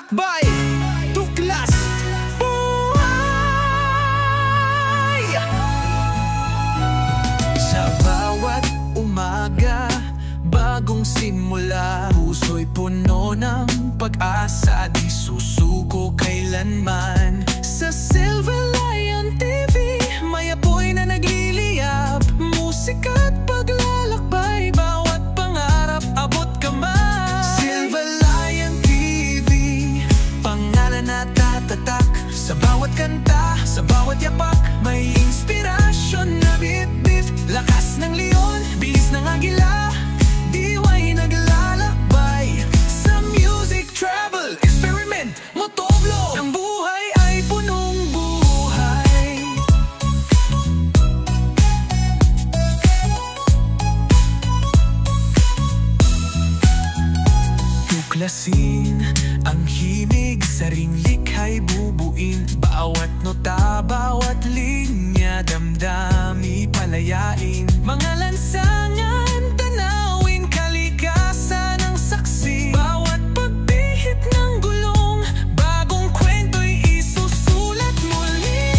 naglalakbay, tuklas buhay. Sa bawat umaga, bagong simula, puso'y puno ng pag-asa, di susuko kailanman. Sa Silver Lion TV, may apoy na nagliliyab, musika't paglalakbay, bawat pangarap abot kamay. Silver Lion TV, pangalan na tatatak, sa bawat kanta, sa bawat yapak, may inspirasyon na bit-bit. Lakas ng leon, bilis ng agila, diwa'y naglalakbay. Sa music, travel, experiment, motovlog, ang buhay ay punong buhay. Tuklasin ang himig, saring likha'y bubuin. Bawat nota, bawat linya, damdami palayain. Mga lansangan, tanawin, kalikasan ang saksi. Bawat pagbihit ng gulong, bagong kwento'y isusulat muli.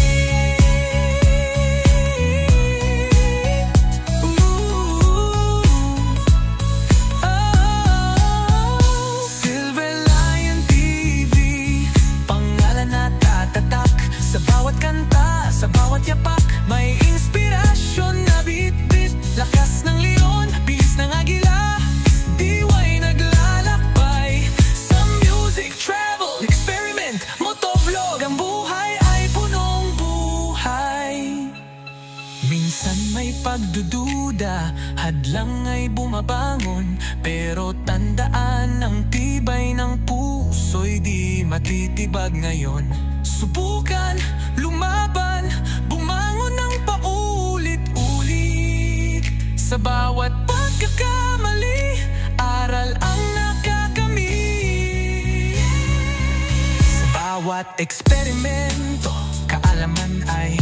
Silver Lion TV, pangalan na tatatak, sa bawat kanta, sa bawat yapak, may inspirasyon na bit-bit. Lakas ng leon, bilis ng agila, diwa'y naglalakbay. Sa music, travel, experiment, motovlog, ang buhay ay punong buhay. Minsan may pagdududa, hadlang ay bumabangon, pero tandaan, ang tibay ng puso'y di matitibag ngayon. Subukan, lumaban, bumangon ng paulit-ulit. Sa bawat pagkakamali, aral ang nakakamit. Sa bawat eksperimento, kaalaman ay